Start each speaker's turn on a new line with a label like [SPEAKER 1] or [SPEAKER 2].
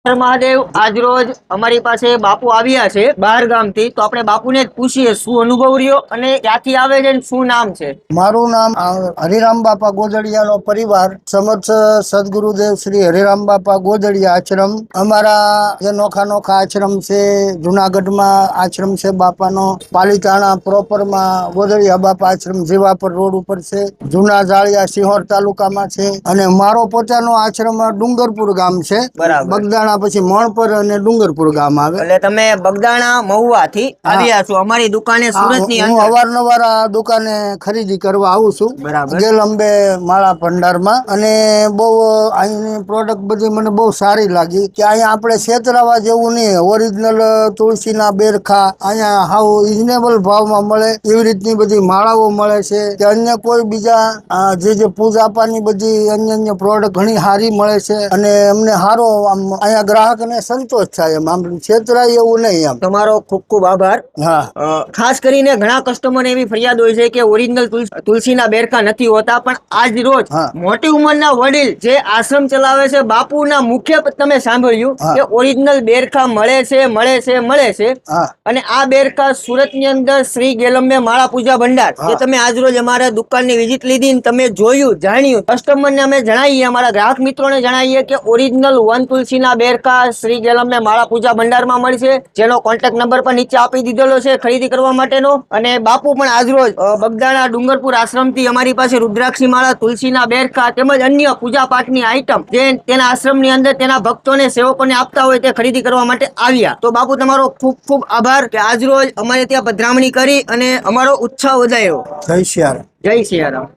[SPEAKER 1] મહાદેવ, આજરોજ અમારી પાસે બાપુ આવ્યા છે બહાર ગામથી, તો આપણે બાપુને જ પૂછીએ શું અનુભવ રહ્યો અને ક્યાંથી આવે છે અને શું નામ છે.
[SPEAKER 2] મારું નામ હરિરામ બાપા ગોદડિયાનો પરિવાર સમર્થ સદગુરુદેવ શ્રી હરિરામ બાપા ગોદડિયા આશ્રમ. અમારા જે નોખા નોખા આશ્રમ છે, જુનાગઢમાં આશ્રમ છે બાપાનો, પાલીતાણા પ્રોપરમાં ગોદડિયા બાપા આશ્રમ જીવાપર રોડ ઉપર છે, જૂના જાળિયા સિહોર તાલુકામાં છે, અને મારો પોતાનો આશ્રમ ડુંગરપુર ગામ છે.
[SPEAKER 1] બરાબર.
[SPEAKER 2] બગદાણા પછી મણપર અને ડુંગરપુર ગામ આવે.
[SPEAKER 1] એટલે તમે બગદાણા મહુવાથી આવ્યા છો અમારી દુકાને સુરતની
[SPEAKER 2] હું
[SPEAKER 1] અંદર.
[SPEAKER 2] અવારનવાર આ દુકાને ખરીદી કરવા આવું છું.
[SPEAKER 1] બરાબર.
[SPEAKER 2] ગેલંબે માળા ભંડારમાં, અને બહુ અહીંની પ્રોડક્ટ બધી મને બહુ સારી લાગી કે અહીંયા આપણે છેતરાવા જેવું નહીં. ઓરિજિનલ તુલસીના બેરખા અહીંયા હાવ રિઝનેબલ ભાવમાં મળે એવી રીતની બધી માળાઓ મળે છે કે અન્ય કોઈ બીજા જે પૂજા પાની બધી અન્ય પ્રોડક્ટ ઘણી સારી મળે છે, અને અમને સારો આમ અહીંયા ગ્રાહકને સંતોષ થાય એમ, આમ છેતરાય એવું નહીં એમ.
[SPEAKER 1] તમારો ખૂબ ખૂબ આભાર.
[SPEAKER 2] હા,
[SPEAKER 1] ખાસ કરીને ઘણા કસ્ટમરને એવી ફરિયાદ હોય છે કે ઓરિજિનલ તુલસીના બેરકા નથી હોતા, પણ આજ રોજ
[SPEAKER 2] હા.
[SPEAKER 1] મોટી ઉંમરના વડીલ જે આશ્રમ ચલાવે છે બાપુના મુખ્ય તમે સાંભળ્યું
[SPEAKER 2] હા.
[SPEAKER 1] કે ઓરિજિનલ બેરકા મળે છે.
[SPEAKER 2] હા.
[SPEAKER 1] અને આ બેરકા સુરતની અંદર શ્રી ગેલંબે માળા પૂજા ભંડાર,
[SPEAKER 2] હા.
[SPEAKER 1] જે તમે આજ રોજ અમારા દુકાનની વિઝિટ લીધી ને તમે જોયું જાણ્યું, કસ્ટમરને અમે જણાવીએ, અમારા ગ્રાહક મિત્રોને જણાવીએ કે ઓરિજિનલ વન તુલસીના બેરકા શ્રી ગેલંબે માળા પૂજા ભંડારમાં મળશે, જેનો કોન્ટેક્ટ નંબર પણ નીચે આપી દીધેલો છે ખરીદી કરવા માટેનો. અને બાપુ પણ આજરોજ બગદાણા ડુંગરપુર આશ્રમથી અમારી પાસે રુદ્રાક્ષી માળા, તુલસીના બેરકા તેમજ અન્ય પૂજા પાઠની આઈટમ જે તેના આશ્રમની અંદર તેના ભક્તોને સેવકોને આપતા હોય તે ખરીદી કરવા માટે આવ્યા. તો બાપુ તમારો ખૂબ ખૂબ આભાર કે આજરોજ અમારે ત્યાં પધરામણી કરી અને અમારો ઉત્સાહ વધાર્યો.
[SPEAKER 2] જય સિયારામ.
[SPEAKER 1] જય સિયારામ.